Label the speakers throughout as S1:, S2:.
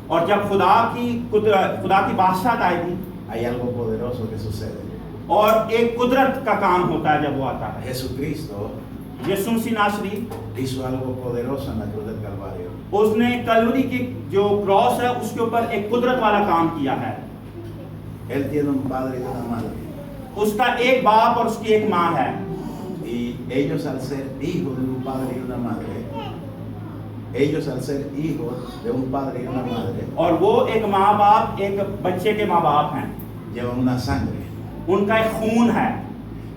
S1: और जब खुदा की बादशाहत आएगी,
S2: hay algo poderoso que sucede.
S1: और एक कुदरत का काम होता है जब वो आता है।
S2: Jesucristo
S1: यीशु मसीह नासरी
S2: hizo algo poderoso en la cruz del Calvario.
S1: उसने कलवरी की जो क्रॉस है उसके ऊपर एक कुदरत वाला काम किया है।
S2: Él tiene un padre y una madre.
S1: उसका एक बाप और उसकी एक माँ है,
S2: Y ellos al ser hijos de un padre y una madre, ellos al ser hijos de un padre y una madre,
S1: और वो एक माँ बाप एक बच्चे के माँ बाप हैं,
S2: llevan una sangre.
S1: उनका एक खून है।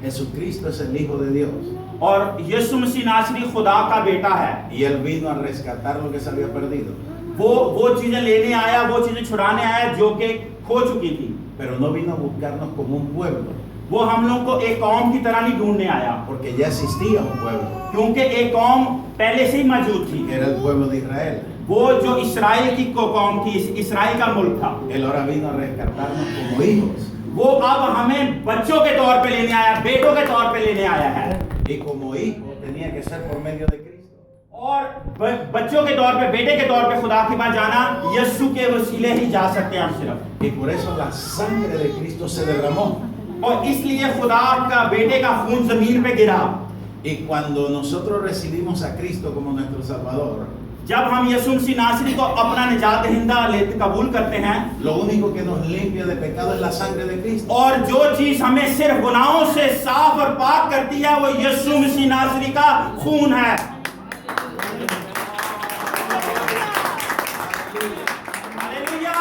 S2: Jesucristo es el Hijo de Dios.
S1: और यीशु मसीह नासरी खुदा का बेटा है।
S2: Y Él vino a rescatar lo que se había perdido.
S1: वो चीजें लेने आया, वो चीजें छुड़ाने आया जो कि खो चुकी थी।
S2: Pero no vino a buscarnos como un pueblo,
S1: वो हम लोग को एक कौम की तरह नहीं ढूंढने आया,
S2: porque ya existía un pueblo,
S1: क्योंकि एक कौम पहले से ही मौजूद थी।
S2: que era el pueblo de Israel.
S1: वो जो इसराइल की कौम थी, इसराइल का मुल्क था।
S2: Él ahora vino a rescatarnos como hijos.
S1: वो अब हमें बच्चों के तौर पे लेने आया, बेटों के तौर पे लेने आया है।
S2: Y como hijo tenía que ser por medio de Cristo.
S1: और बच्चों के तौर पे, बेटे के तौर पे खुदा के पास जाना यीशु के वसीले ही जा सकते हैं हम सिर्फ।
S2: Y por eso la sangre de Cristo se derramó.
S1: और इसलिए खुदा का बेटे का खून जमीन पे गिरा।
S2: Y cuando nosotros recibimos a Cristo como nuestro Salvador,
S1: जब हम यीशु मसीह नासरी को अपना निजात दहिंदा कबूल करते हैं,
S2: lo único que nos limpia de pecado es la sangre de Cristo.
S1: और जो चीज हमें सिर्फ गुनाहों से साफ और पाक करती है वो यीशु मसीह नासरी का खून है। Hallelujah.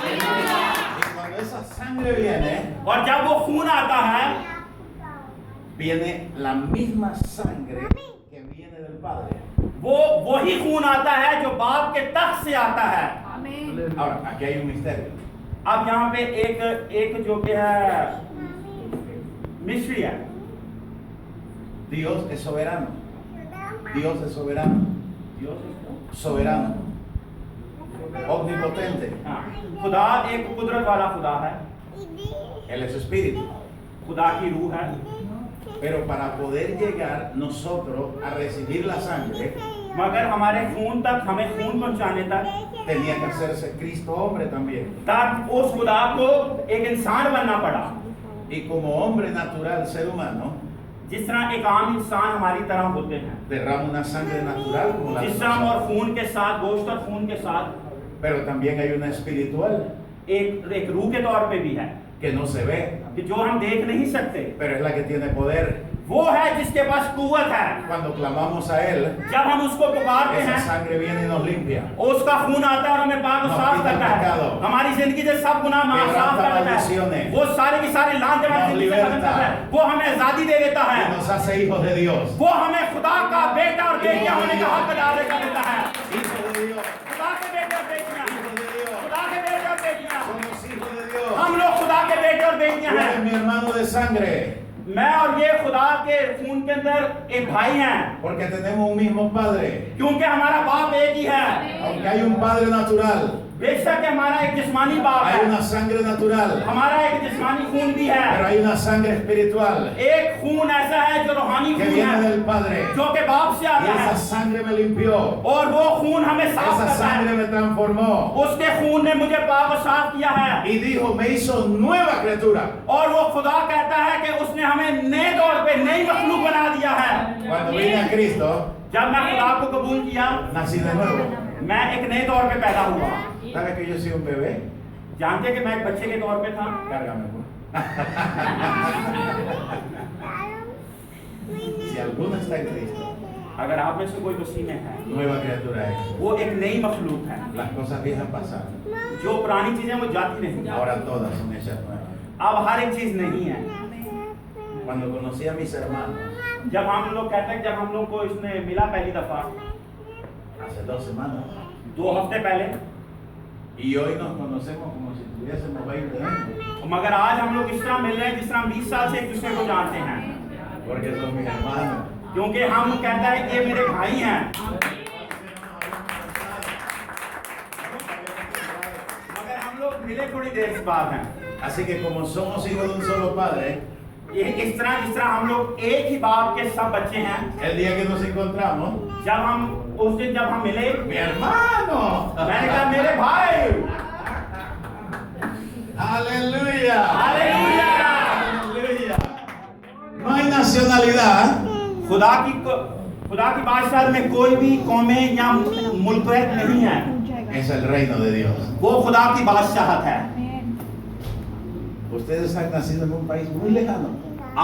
S2: Y cuando esa sangre viene,
S1: और जब वो खून आता है,
S2: viene la misma sangre que viene del Padre.
S1: वो वही खून आता है जो बाप के तख्त से आता है।
S2: Ahora, aquí hay un misterio.
S1: अब यहाँ पे एक जो कि है मिस्ट्री है।
S2: Dios es soberano. Dios es soberano. Soberano. Omnipotente.
S1: हाँ, खुदा एक कुदरत वाला खुदा है,
S2: Él es espíritu.
S1: खुदा की रूह है।
S2: Pero para poder llegar nosotros a recibir la sangre,
S1: मगर हमारे खून तक, हमें खून पहुंचाने तक
S2: tenía que hacerse Cristo hombre también.
S1: तब उस खुदा को एक इंसान बनना पड़ा।
S2: Y como hombre natural, ser humano,
S1: जिस तरह एक आम इंसान हमारी तरह होते हैं,
S2: derrama una sangre natural como la
S1: जिस्म
S2: nuestra.
S1: और खून के साथ, गोश्त और खून के साथ,
S2: Pero también hay una espiritual
S1: एक रूह के तौर पे भी है
S2: que no se ve,
S1: कि जो हम देख नहीं सकते,
S2: pero es la que tiene poder.
S1: वो है जिसके पास कुव्वत है।
S2: Cuando clamamos a Él,
S1: जब हम उसको पुकारते
S2: esa
S1: हैं,
S2: sangre viene y nos limpia.
S1: उसका खून आता है और हमें पाक और
S2: Nos
S1: साफ
S2: quita el
S1: करता है,
S2: pecado.
S1: हमारी जिंदगी से सब गुनाह माफ
S2: Quebranta
S1: साफ कर देता है,
S2: maldiciones.
S1: वो सारे की सारे लांछन
S2: Nos
S1: जिंदगी से खत्म
S2: liberta.
S1: करता है, वो हमें आजादी दे देता
S2: Y
S1: है,
S2: nos hace hijos de Dios.
S1: वो हमें खुदा का बेटा और बेटियां होने का हक अदा कर देता है।
S2: Hijos de Dios.
S1: खुदा के बेटे और बेटियां,
S2: Hijos de Dios.
S1: खुदा के बेटे और बेटियां,
S2: Somos hijos de Dios.
S1: हम लोग खुदा के बेटे और
S2: Tú
S1: बेटियां
S2: eres
S1: हैं।
S2: mi hermano de sangre.
S1: मैं और ये खुदा के खून के अंदर एक भाई हैं,
S2: Porque tenemos un mismo padre.
S1: क्योंकि हमारा बाप एक ही है।
S2: Aunque hay un padre natural,
S1: बेशक हमारा एक जिस्मानी बाप
S2: hay
S1: है,
S2: una sangre natural,
S1: हमारा एक जिस्मानी खून भी
S2: pero
S1: है,
S2: hay una sangre espiritual
S1: एक खून ऐसा है जो रूहानी
S2: que
S1: खून
S2: viene
S1: है,
S2: del Padre.
S1: जो के बाप से
S2: Y
S1: आता
S2: esa
S1: है,
S2: sangre me limpió.
S1: और वो खून हमें साफ
S2: Esa
S1: करता
S2: sangre
S1: है।
S2: me transformó.
S1: उसके खून ने मुझे पाक और साफ किया है,
S2: Y dijo, me hizo nueva criatura.
S1: और वो खुदा कहता है कि उसने हमें नए तौर पे नई मखलूक बना दिया है।
S2: Cuando vine a Cristo,
S1: जब मैं खुदा को कबूल किया,
S2: nací de nuevo.
S1: मैं एक नए तौर पे पैदा हुआ।
S2: ¿Sabes que yo soy un bebé?
S1: जानते कि मैं एक बच्चे के तौर पे था।
S2: Cárgame, pues. Si alguno está en Cristo,
S1: अगर आप में से कोई मसीह में है,
S2: nueva criatura es.
S1: वो एक नई मखलूक है।
S2: Las cosas viejas pasaron.
S1: जो पुरानी चीजें वो जाती नहीं,
S2: Ahora todas son hechas nuevas.
S1: अब हर एक चीज नहीं है।
S2: Cuando conocí a mis hermanos,
S1: जब हम लोग कहते हैं, जब हम लोग को इसने मिला पहली दफा
S2: hace 2 semanas,
S1: 2 हफ्ते पहले,
S2: y hoy nos conocemos como si tuviésemos 20 años,
S1: मगर आज हम लोग इस तरह मिल रहे हैं जिस तरह हम 20 साल से एक दूसरे को जानते हैं,
S2: porque son mis hermanos.
S1: क्योंकि हम कहता है ये मेरे भाई हैं। मगर हम लोग मिले थोड़ी देर के बाद हैं।
S2: Así que como somos hijos de un solo padre,
S1: ये इस तरह जिस तरह हम लोग एक ही बाप के सब बच्चे हैं,
S2: el día que nos encontramos,
S1: जब हम उस दिन जब हम मिले,
S2: mi hermano,
S1: मैंने कहा मेरे भाई, खुदा की बादशाह में कोई भी कौमें या मुल्कियत नहीं है,
S2: Es el reino de Dios.
S1: वो खुदा की बादशाहत है।
S2: Ustedes han nacido en un país muy lejano.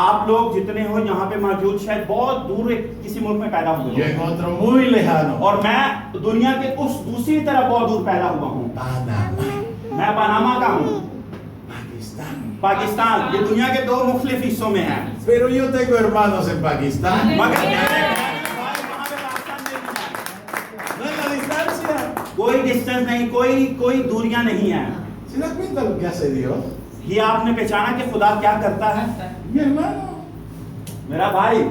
S1: आप लोग जितने हो यहाँ पे मौजूद शायद बहुत दूर किसी मुल्क में पैदा हुए
S2: Yo
S1: हो,
S2: en otro muy lejano.
S1: और मैं दुनिया के उस दूसरी तरफ बहुत दूर पैदा हुआ हूँ।
S2: Panamá,
S1: मैं पनामा का हूँ,
S2: Pakistán.
S1: पाकिस्तान। ये दुनिया के दो मुख्तलिफ हिस्सों में है,
S2: Pero yo tengo hermanos en Pakistán.
S1: मगर मेरे भाई वहाँ पे पाकिस्तान में भी हैं।
S2: No es la distancia.
S1: कोई डिस्टेंस नहीं, कोई दूरियां नहीं है।
S2: ¿Se da cuenta lo que hace Dios?
S1: ये आपने पहचाना कि खुदा क्या करता है?
S2: Mi hermano,
S1: मेरा भाई,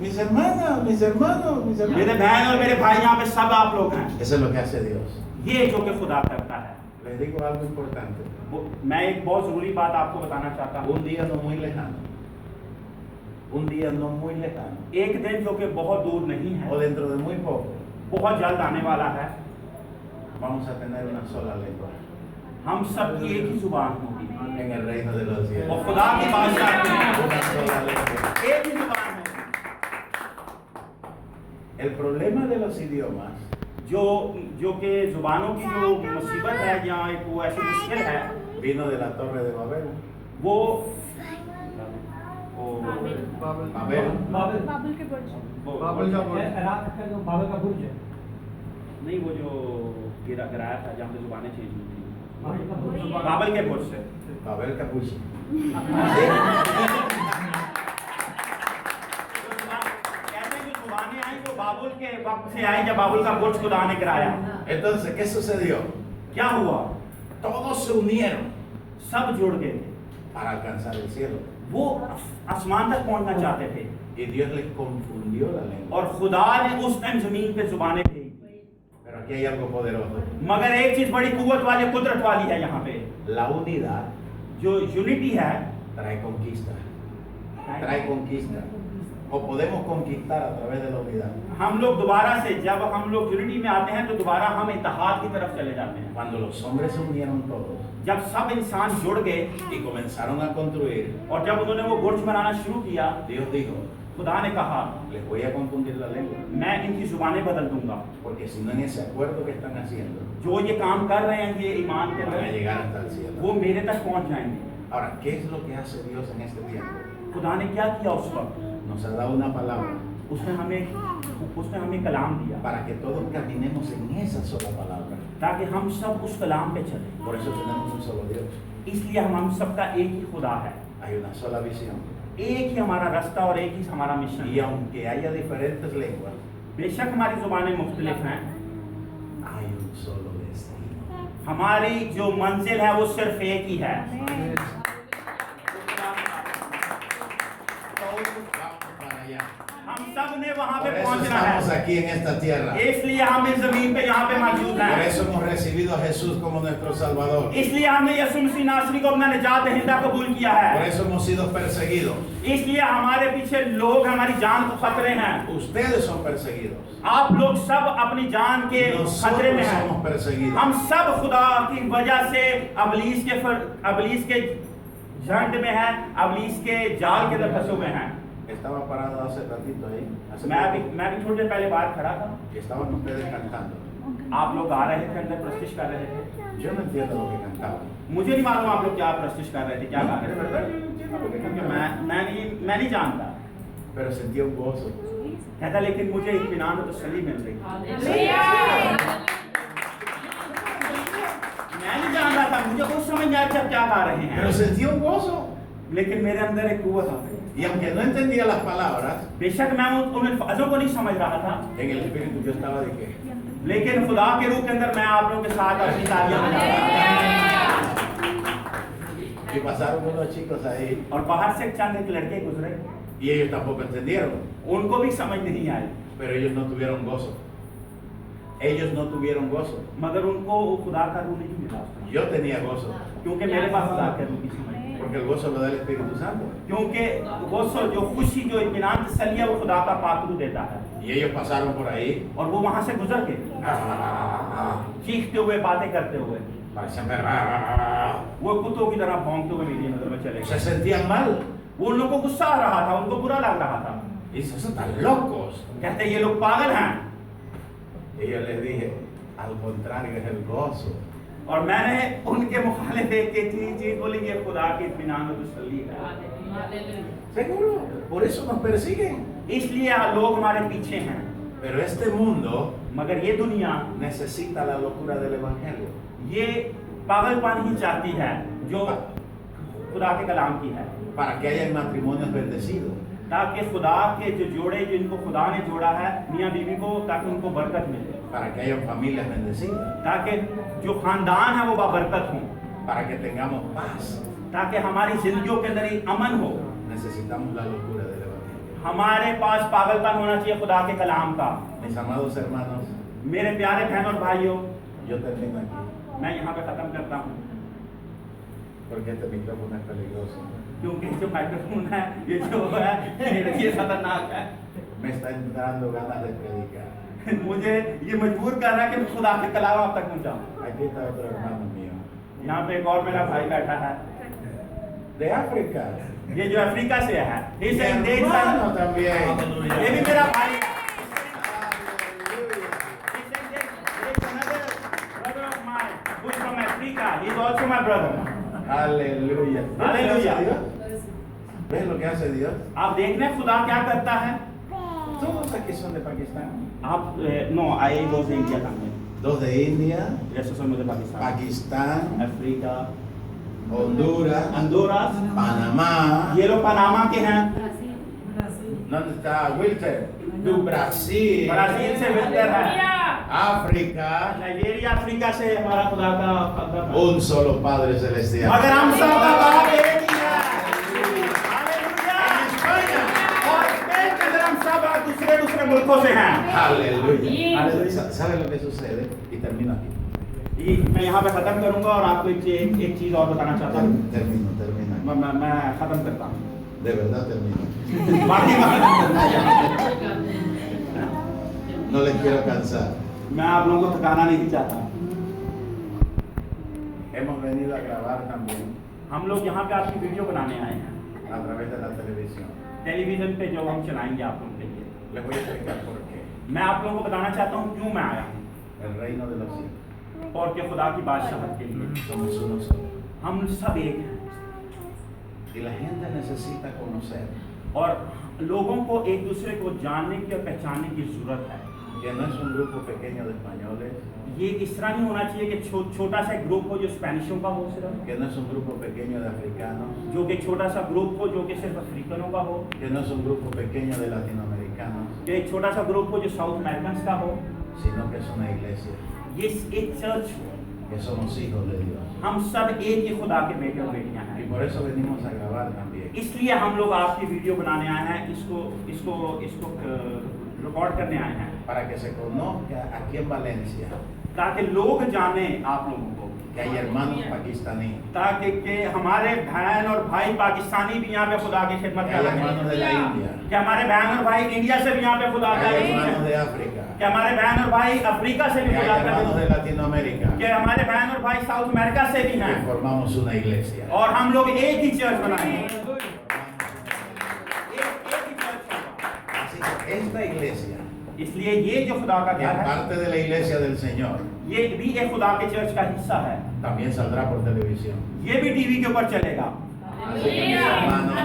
S2: mis hermanas, mis hermanos, mis
S1: मेरे
S2: hermanos.
S1: बहन और मेरे भाई यहाँ पे सब आप लोग हैं।
S2: Eso es lo que hace Dios.
S1: ये जो कि खुदा करता है।
S2: Les digo algo importante.
S1: मैं एक बहुत जरूरी बात आपको बताना चाहता हूँ।
S2: Un día no muy lejano. Un día no muy lejano.
S1: एक दिन जो कि बहुत दूर नहीं
S2: O
S1: है,
S2: dentro de muy poco.
S1: बहुत जल्द आने वाला है,
S2: Vamos a tener una sola lengua
S1: हम सब की एक ही जुबान होगी
S2: en el reino de los
S1: और
S2: cielos.
S1: खुदा की बादशाह में
S2: Una sola lengua.
S1: एक ही जुबान है।
S2: El problema de los idiomas
S1: जो कि जुबानों की जो मुसीबत है या एक वो ऐसी मुश्किल है,
S2: vino de la Torre de Babel.
S1: वो
S2: Babel.
S3: बाबुल के बुर्ज
S4: बाबुल का बुर्ज इराक का जो बाबुल का बुर्ज है
S1: नहीं, वो जो गिराया था जहाँ पे जुबानें चेंज हुई थी,
S4: बाबुल का बुर्ज
S1: बाबल के बुर्ज से।
S2: Babel Capuchi.
S1: कहते हैं जो जुबानें आई वो बाबुल के वक्त से आई जब बाबुल का बुर्ज खुदा ने गिराया।
S2: Entonces, ¿qué sucedió?
S1: क्या हुआ?
S2: Todos se unieron
S1: सब जुड़ गए थे,
S2: para alcanzar el cielo.
S1: वो आसमान तक पहुंचना चाहते थे,
S2: Y Dios les confundió la lengua.
S1: और खुदा ने उस टाइम जमीन पे जुबानें भेजी।
S2: Pero aquí hay algo poderoso.
S1: मगर एक चीज बड़ी कुव्वत वाली कुदरत वाली है यहाँ पे,
S2: La unidad
S1: जो यूनिटी है,
S2: trae conquista. Trae conquista. O podemos conquistar a través de la unidad.
S1: हम लोग दोबारा से जब हम लोग यूनिटी में आते हैं तो दोबारा हम इत्तेहाद की तरफ चले जाते हैं।
S2: Cuando los hombres se unieron todos
S1: जब सब इंसान जुड़ गए
S2: y comenzaron a construir,
S1: और जब उन्होंने वो बुर्ज बनाना शुरू किया,
S2: Dios dijo,
S1: खुदा ने कहा
S2: les voy a confundir la lengua.
S1: मैं इनकी जुबानें बदल दूंगा।
S2: Porque si no en ese acuerdo que están haciendo,
S1: जो ये काम कर रहे हैं ये ईमान के
S2: van a
S1: अंदर,
S2: llegar hasta el cielo.
S1: वो मेरे तक पहुंच जाएंगे।
S2: Ahora, ¿qué es lo que hace Dios en este tiempo?
S1: खुदा ने क्या किया उस वक्त?
S2: Nos ha dado una palabra
S1: उसने हमें कलाम दिया
S2: para que todos caminemos en esa sola palabra.
S1: ताकि हम सब उस कलाम पे चलें।
S2: Por eso tenemos un solo Dios.
S1: इसलिए हम सबका एक ही खुदा है,
S2: Hay una sola visión.
S1: एक ही हमारा रास्ता और एक ही हमारा मिशन
S2: Y
S1: है।
S2: aunque haya diferentes lenguas,
S1: बेशक हमारी जुबानें मुख्तलिफ हैं,
S2: hay un solo destino.
S1: हमारी जो मंजिल है वो सिर्फ एक ही है।
S2: Vamos para allá.
S1: हम सब ने वहां पे
S2: Por eso
S1: पहुंचना
S2: estamos
S1: है,
S2: aquí en esta tierra.
S1: इसलिए हम इस जमीन पे यहाँ पे मौजूद
S2: Por
S1: हैं।
S2: eso hemos recibido a Jesús como nuestro Salvador.
S1: इसलिए हमने यीशु मसीह नासरी को अपना निजात दहिंदा कबूल किया
S2: Por
S1: है।
S2: eso hemos sido perseguidos.
S1: इसलिए हमारे पीछे लोग हमारी जान को खतरे हैं।
S2: Ustedes son perseguidos.
S1: आप लोग सब अपनी जान के खतरे में
S2: Nosotros
S1: हैं।
S2: somos perseguidos.
S1: हम सब खुदा की वजह से अबलीस के झंड में हैं, अबलीस के जाल के अंदर फंसे हुए हैं।
S2: Estaba parado hace ratito ahí. Hace
S1: मैं
S2: poco,
S1: भी थोड़ी देर पहले बाहर खड़ा था,
S2: y estaban ustedes cantando.
S1: आप लोग गा रहे थे, अंदर प्रस्तिश कर रहे थे।
S2: Yo no entiendo lo que cantaban.
S1: मुझे नहीं मालूम आप लोग क्या प्रस्तिश कर रहे थे, क्या गा रहे थे, क्योंकि मैं नहीं जानता।
S2: Pero sentía un gozo.
S1: कहता लेकिन मुझे इत्मीनान और तसल्ली मिल रही थी। मैं नहीं जानता था, मुझे कुछ समझ नहीं आया कि आप क्या गा रहे
S2: Pero
S1: हैं,
S2: sentía un gozo.
S1: लेकिन मेरे अंदर एक कुव्वत आ गई।
S2: Y aunque no entendía las palabras,
S1: बेशक मैं उन अल्फाजों को नहीं समझ रहा था,
S2: en el espíritu yo estaba de que.
S1: लेकिन खुदा के रूह के अंदर मैं आप लोगों के साथ अपनी तालियां बजा रहा
S2: Y pasaron unos chicos ahí
S1: था। और बाहर से चंद एक लड़के गुजरे,
S2: y ellos tampoco entendieron.
S1: उनको भी समझ नहीं आई,
S2: Pero ellos no tuvieron gozo. Ellos no tuvieron gozo.
S1: मगर उनको वो खुदा का रूह नहीं मिला,
S2: Yo tenía gozo.
S1: क्योंकि मेरे पास खुदा के रूह की समझ थी।
S2: Porque el gozo lo da el Espíritu Santo.
S1: क्योंकि वो जो खुशी, जो इत्मीनान तसल्ली है वो खुदा का पाक रूह देता है।
S2: Y ellos pasaron por ahí.
S1: और वो वहां से गुजर के चीखते हुए, बातें करते हुए,
S2: Parecían ver-
S1: वो कुत्तों की तरह भौंकते हुए मेरी नजर में चले
S2: Se
S1: गए।
S2: sentían mal.
S1: वो उन लोगों को गुस्सा आ रहा था, उनको बुरा लग रहा था।
S2: Y dice, eso están locos.
S1: कहते ये लोग पागल हैं।
S2: Y yo les dije, al contrario, es el gozo.
S1: और मैंने उनके मुखालिफ एक चीज बोली, ये खुदा की इत्मीनान और तसल्ली है।
S2: Seguro, por eso nos persiguen.
S1: इसलिए लोग हमारे पीछे हैं।
S2: Pero este mundo
S1: मगर ये दुनिया
S2: necesita la locura del evangelio.
S1: ये पागलपन ही चाहती है जो खुदा के कलाम की है,
S2: Para que haya matrimonios bendecidos.
S1: ताकि खुदा के जो जोड़े जिनको खुदा ने जोड़ा है मियाँ बीवी को, ताकि उनको बरकत मिले,
S2: Para que haya familias bendecidas.
S1: ताकि जो खानदान है वो बाबरकत हों,
S2: Para que tengamos paz.
S1: ताकि हमारी जिंदगियों के अंदर एक अमन हो।
S2: Necesitamos la locura del evangelio.
S1: हमारे पास पागलपन होना चाहिए खुदा के कलाम का।
S2: Mis amados hermanos,
S1: मेरे प्यारे बहन और भाइयों,
S2: yo termino aquí.
S1: मैं यहाँ पे ख़त्म करता हूँ,
S2: Porque este micrófono es peligroso.
S1: क्योंकि जो माइक्रोफोन है ये जो है ये खतरनाक है।
S2: Me está entrando ganas de predicar.
S1: मुझे ये मजबूर कर रहा है कि मैं खुदा के कलाम आप तक पहुँचाऊँ।
S2: Aquí está otro hermano mío.
S1: यहाँ पे एक और मेरा भाई बैठा है,
S2: De África.
S1: ये जो अफ्रीका से है,
S2: Mi hermano también.
S1: ये भी मेरा भाई है।
S2: Aleluya.
S1: Aleluya.
S2: ¿Ves lo que hace Dios?
S1: आप देख रहे हैं खुदा क्या करता है।
S2: Todos aquí son de Pakistán.
S1: आप नो आए दो से India también,
S2: Dos de India,
S1: esos son los de Pakistán,
S2: Pakistán,
S1: Africa,
S2: Honduras,
S1: अंडोरास,
S2: Panamá.
S1: ये लोग पनामा के हैं,
S2: ¿Dónde está Wilter? Brasil,
S1: Brazil से विल्टर है,
S2: África.
S1: नाइजीरिया, अफ्रीका से हमारा खुदा का अकबर है।
S2: Un solo Padre Celestial.
S1: मगर हम सब का बाप एक ही है। हालेलुया। और स्पेन के अंदर हम सब दूसरे मुल्कों से हैं।
S2: Aleluya.
S1: Aleluya.
S2: ¿Sabe lo que sucede? Y termino aquí.
S1: मैं यहाँ पे खत्म करूंगा और आपको एक चीज और बताना चाहता हूँ।
S2: Termino.
S1: मैं खत्म करता हूँ।
S2: De verdad termino.
S1: बाकी
S2: No les quiero cansar.
S1: मैं आप लोगों को थकाना नहीं चाहता।
S2: Hemos venido a grabar también
S1: हम लोग यहाँ पे आपकी वीडियो बनाने आए हैं,
S2: a través de la televisión.
S1: Television पे जो हम चलाएंगे आप लोगों के लिए।
S2: Les voy a explicar por qué.
S1: मैं आप लोगों को बताना चाहता हूँ क्यों मैं आया हूँ,
S2: El reino de los cielos.
S1: और कि खुदा की बादशाहत के लिए
S2: Somos uno solo.
S1: हम सब एक हैं,
S2: Y la gente necesita conocer
S1: और लोगों को एक दूसरे को जानने की और पहचानने की जरूरत है।
S2: que no es un grupo pequeño de españoles,
S1: ये इस तरह नहीं होना चाहिए कि छोटा सा ग्रुप हो जो स्पेनिशों का हो सिर्फ,
S2: que no es un grupo pequeño de africanos,
S1: जो कि छोटा सा ग्रुप हो जो कि सिर्फ अफ्रीकनों का हो,
S2: que no es un grupo pequeño de latinoamericanos,
S1: कि एक छोटा सा ग्रुप हो जो साउथ अमेरिकन का हो,
S2: sino que es una iglesia,
S1: ये एक चर्च हो।
S2: que somos hijos de Dios.
S1: हम सब एक ही खुदा के बेटे और बेटियां
S2: Y
S1: हैं,
S2: por eso venimos a grabar también.
S1: इसलिए हम लोग आपकी वीडियो बनाने आए हैं, इसको रिकॉर्ड करने आए हैं,
S2: Para que se conozca aquí en Valencia
S1: ताकि लोग जाने आप लोगों को,
S2: que hay hermanos pakistaníes,
S1: ताकि कि हमारे बहन और भाई पाकिस्तानी भी यहाँ पे खुदा की खिदमत
S2: que
S1: कर
S2: hay
S1: रहे
S2: hermanos de
S1: हैं,
S2: la India,
S1: कि हमारे बहन और भाई इंडिया से भी यहाँ पे खुदा
S2: que
S1: कर
S2: hay
S1: रहे
S2: hermanos
S1: हैं,
S2: de África,
S1: कि हमारे बहन और भाई अफ्रीका से
S2: que
S1: भी
S2: hay
S1: खुदा कर
S2: hermanos
S1: रहे
S2: de
S1: हैं,
S2: Latinoamérica,
S1: कि हमारे बहन और भाई साउथ अमेरिका से भी
S2: que
S1: हैं,
S2: formamos una iglesia.
S1: और हम लोग एक ही चर्च बनाएंगे, एक ही चर्च होगा।
S2: Así que esta iglesia,
S1: इसलिए ये जो खुदा का
S2: que
S1: घर
S2: es
S1: है,
S2: parte de la iglesia del Señor,
S1: ये भी एक खुदा के चर्च का हिस्सा है,
S2: también saldrá por televisión.
S1: ये भी टीवी के ऊपर चलेगा।
S2: Así que mis hermanos,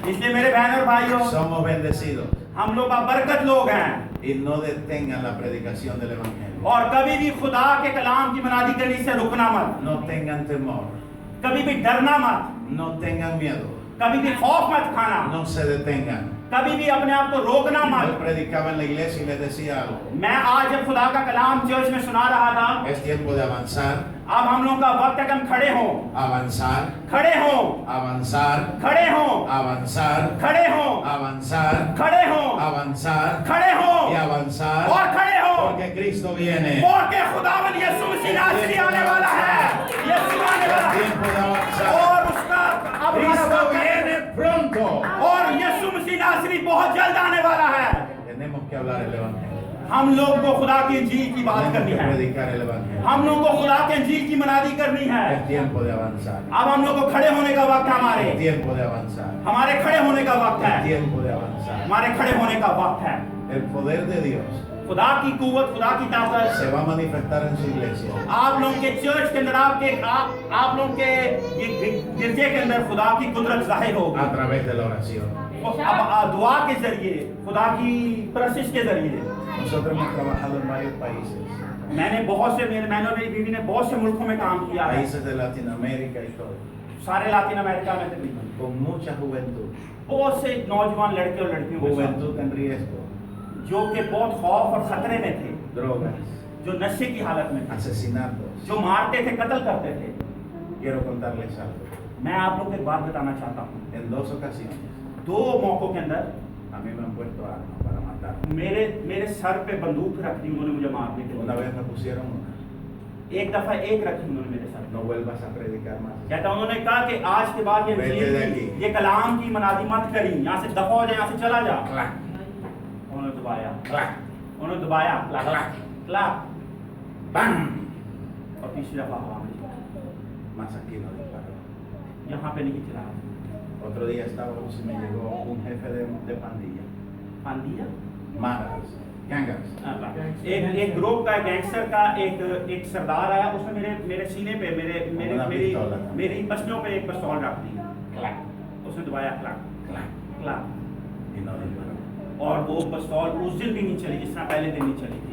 S1: इसलिए मेरे बहन और भाइयों,
S2: somos bendecidos
S1: हम लोग बरकत लोग हैं,
S2: y no detengan la predicación del Evangelio.
S1: और कभी भी खुदा के कलाम की मनादी करने से रुकना मत,
S2: No tengan temor,
S1: कभी भी डरना मत,
S2: no tengan miedo,
S1: कभी भी खौफ मत खाना,
S2: no se detengan.
S1: कभी भी अपने आप को रोकना
S2: Yo
S1: मत।
S2: predicaba en la iglesia y les decía algo.
S1: मैं आज जब खुदा का कलाम चर्च में सुना रहा था,
S2: Es tiempo de avanzar,
S1: अब हम लोग का वक्त है कि हम खड़े हों,
S2: avanzar,
S1: खड़े हों,
S2: avanzar,
S1: खड़े हों,
S2: avanzar,
S1: खड़े हों,
S2: avanzar,
S1: खड़े हों,
S2: avanzar
S1: खड़े हों,
S2: y avanzar,
S1: और खड़े हों,
S2: porque Cristo viene.
S1: porque खुदावन यीशु मसीह नासरी आने वाला है, यीशु आने वाला
S2: Es
S1: है,
S2: tiempo de avanzar.
S1: और उसका अब हमारा
S2: Cristo
S1: वक्त है,
S2: viene pronto.
S1: और यीशु मसीह नासरी बहुत जल्द आने वाला है।
S2: Tenemos que hablar el Evangelio.
S1: हम लोग को खुदा की इंजील की बात
S2: Tenemos
S1: करनी
S2: que
S1: है,
S2: predicar el evangelio.
S1: हम लोग को खुदा के इंजील की मनादी करनी है।
S2: Es tiempo de avanzar.
S1: अब हम लोग को खड़े होने का वक्त है,
S2: Es
S1: हमारे
S2: tiempo de avanzar.
S1: हमारे खड़े होने का वक्त
S2: Es
S1: है,
S2: tiempo de avanzar.
S1: हमारे खड़े होने का वक्त है।
S2: El poder de Dios
S1: खुदा की कुव्वत, खुदा की ताकत
S2: se va a manifestar en su iglesia
S1: आप लोगों के चर्च के अंदर, आप लोगों के ये गिरजे के अंदर खुदा की कुदरत जाहिर होगी।
S2: a través de la oración.
S1: अब दुआ के जरिए, खुदा की प्रशिश के जरिए।
S2: Nosotros hemos trabajado en varios países,
S1: मैंने और मेरी बीवी ने बहुत से मुल्कों में काम किया है,
S2: países de Latinoamérica y todo,
S1: सारे लातिन अमेरिका में तकरीबन।
S2: con mucha juventud,
S1: बहुत से नौजवान लड़के और लड़कियों के साथ,
S2: juventud en riesgo,
S1: जो कि बहुत खौफ और खतरे में थे,
S2: drogas,
S1: जो नशे की हालत में थे,
S2: asesinatos.
S1: जो मारते थे, कत्ल करते थे।
S2: Quiero contarles algo.
S1: मैं आप लोग को एक बात बताना चाहता हूँ।
S2: En 2 ocasiones
S1: दो मौकों के अंदर
S2: a mí me han puesto armas para matar.
S1: मेरे सर पे बंदूक रख दी उन्होंने मुझे मारने के
S2: Una
S1: लिए।
S2: vez me pusieron una.
S1: एक दफा एक रखी उन्होंने मेरे सर पे।
S2: No vuelvas a predicar más.
S1: कहता उन्होंने कहा कि आज के बाद ये कलाम की मनादी मत करी, यहाँ से दफा हो जाए, यहाँ से चला जा।
S2: Clac,
S1: उन्होंने दबाया,
S2: clac,
S1: उन्होंने दबाया, क्लाक,
S2: clac,
S1: क्लाक,
S2: ¡bam!
S1: और तीसरी दफा हवा में चला।
S2: Más aquí no disparó.
S1: यहाँ पे नहीं चला।
S2: Otro día estábamos y me llegó un jefe de pandilla.
S1: Pandya?
S2: Maras, gangers.
S1: एक ग्रुप का, गैंगस्टर का एक सरदार आया, उसने मेरे सीने पे, मेरी पसलियों पे एक पिस्तौल रख दी।
S2: Clac,
S1: उसने दबाया, क्लाक,
S2: clac.
S1: क्लाक,
S2: Y no disparó.
S1: और वो पिस्तौल उस दिन भी नहीं चली जिस तरह पहले दिन नहीं चली थी।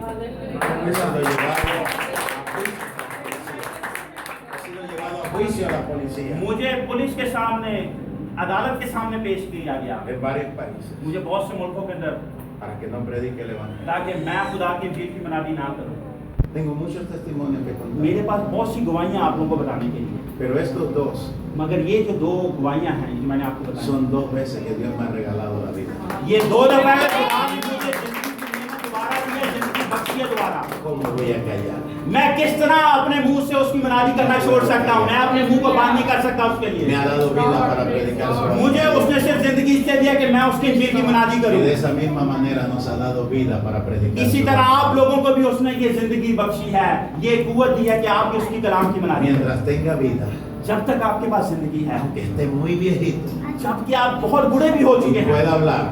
S2: He sido llevado a juicio a la policía
S1: मुझे पुलिस के सामने, अदालत के सामने पेश किया गया,
S2: en varios países
S1: मुझे बहुत से मुल्कों के अंदर,
S2: para que no predique el evangelio.
S1: ताकि मैं खुदा की इंजील की मनादी ना करूं।
S2: Tengo muchos testimonios que
S1: मेरे
S2: contar,
S1: पास बहुत सी गवाहियां आप लोगों को बताने के लिए,
S2: pero estos dos
S1: मगर ये जो दो गवाहियां हैं जो मैंने आपको बताई,
S2: son 2 veces que Dios me ha regalado la vida.
S1: ये दो दफा है खुदा ने मुझे जिंदगी की नेमत दोबारा दी है, जिंदगी बख्शी है दोबारा।
S2: ¿Cómo voy a callar?
S1: मैं किस तरह अपने मुंह से उसकी मनादी करना छोड़ सकता हूँ? मैं अपने मुंह को बंद नहीं कर सकता उसके
S2: Me
S1: लिए।
S2: ha dado vida para predicar su
S1: मुझे
S2: evangelio.
S1: उसने सिर्फ जिंदगी इसलिए दिया कि मैं उसकी इंजील की मनादी
S2: Y
S1: करूं।
S2: de esa misma manera nos ha dado vida para predicar
S1: इसी
S2: su
S1: तरह
S2: evangelio.
S1: आप लोगों को भी उसने ये जिंदगी बख्शी है, ये कुव्वत दी है कि आप उसकी कलाम की मनादी करें।
S2: Mientras tenga vida,
S1: जब तक आपके पास जिंदगी है,
S2: aunque esté muy viejito
S1: जबकि आप बहुत बूढ़े भी हो
S2: y
S1: चुके हैं
S2: pueda hablar,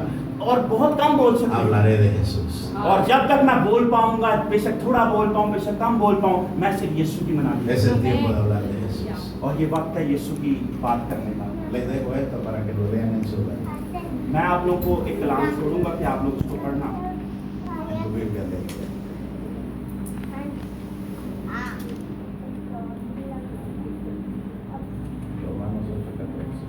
S1: और बहुत कम बोल सकते हैं,
S2: hablaré de Jesús.
S1: और जब तक मैं बोल पाऊंगा, बेशक थोड़ा बोल पाऊं, बेशक कम बोल पाऊं, मैं सिर्फ यीशु की मनादी
S2: Es el tiempo de hablar de Jesús.
S1: और ये वक्त है यीशु की बात करने का।
S2: Les dejo esto para que lo lean en su Biblia,
S1: मैं आप लोग को एक कलाम छोड़ूंगा कि आप लोग उसको पढ़ना।
S2: en tu Biblia de Romanos 8:14.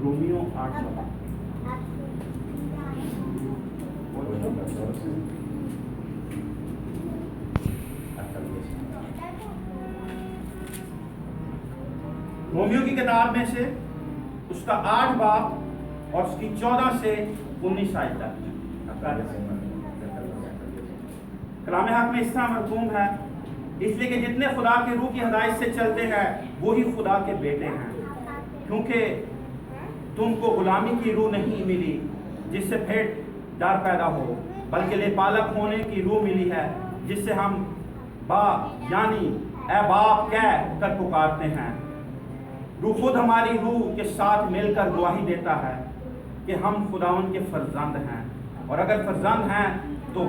S1: रोमियो 8
S2: 8:14 hasta el 19.
S1: रोमियो की किताब में से उसका 8 बाब और उसकी 14 से 19 आयत तक
S2: Hasta el 19.
S1: कलाम हक में इस तरह मरकूम है, इसलिए कि जितने खुदा के रूह की हदायत से चलते हैं वही खुदा के बेटे हैं, क्योंकि तुमको गुलामी की रूह नहीं मिली जिससे फिर डर पैदा हो, बल्कि लेपालक होने की रूह मिली है जिससे हम बा यानी ए बाप कह कर पुकारते हैं। रूह खुद हमारी रूह के साथ मिलकर गवाही देता है कि हम खुदावन के फर्जंद हैं, और अगर फर्जंद हैं तो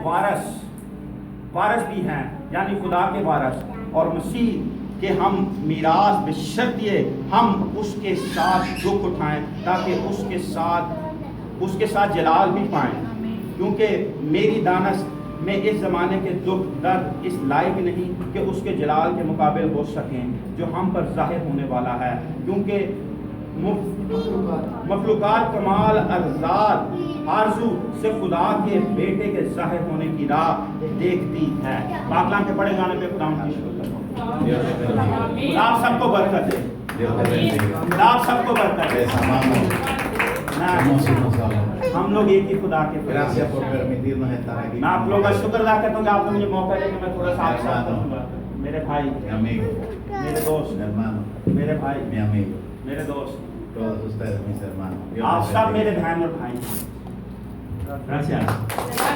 S1: वारस भी हैं, यानी खुदा के वारस, और मसीह कि हम मीरास बशर्तिए हम उसके साथ दुख उठाएं ताकि उसके साथ जलाल भी पाएं, क्योंकि मेरी दानस में इस ज़माने के दुख दर्द इस लायक नहीं कि उसके जलाल के मुकाबिल हो सकें जो हम पर जाहिर होने वाला है, क्योंकि मखलूकात कमाल आज़ाद आरज़ू से खुदा के बेटे के जाहिर होने की राह देखती है। पाकलाम के पढ़े गाने पे खुदा की शुक्र करो।
S2: Dios te bendiga.
S1: आप सबको बरकत दे,
S2: Dios te bendiga.
S1: आप सबको बरकत दे।
S2: Les amamos. Somos unos solos.
S1: हम लोग एक ही खुदा के फरीद
S2: Gracias
S1: हैं।
S2: por permitirnos estar aquí.
S1: मैं आप लोगों का शुक्र अदा करता हूँ कि आपने मुझे मौका दिया कि मैं थोड़ा सा आपके साथ करूँगा। मेरे भाई,
S2: mi amigo,
S1: मेरे दोस्त,
S2: mi hermano,
S1: मेरे भाई,
S2: mi amigo,
S1: मेरे दोस्त,
S2: todos ustedes mis hermanos. Dios
S1: आप
S2: les
S1: सब
S2: bendiga.
S1: मेरे बहन और भाई हैं।
S4: Gracias.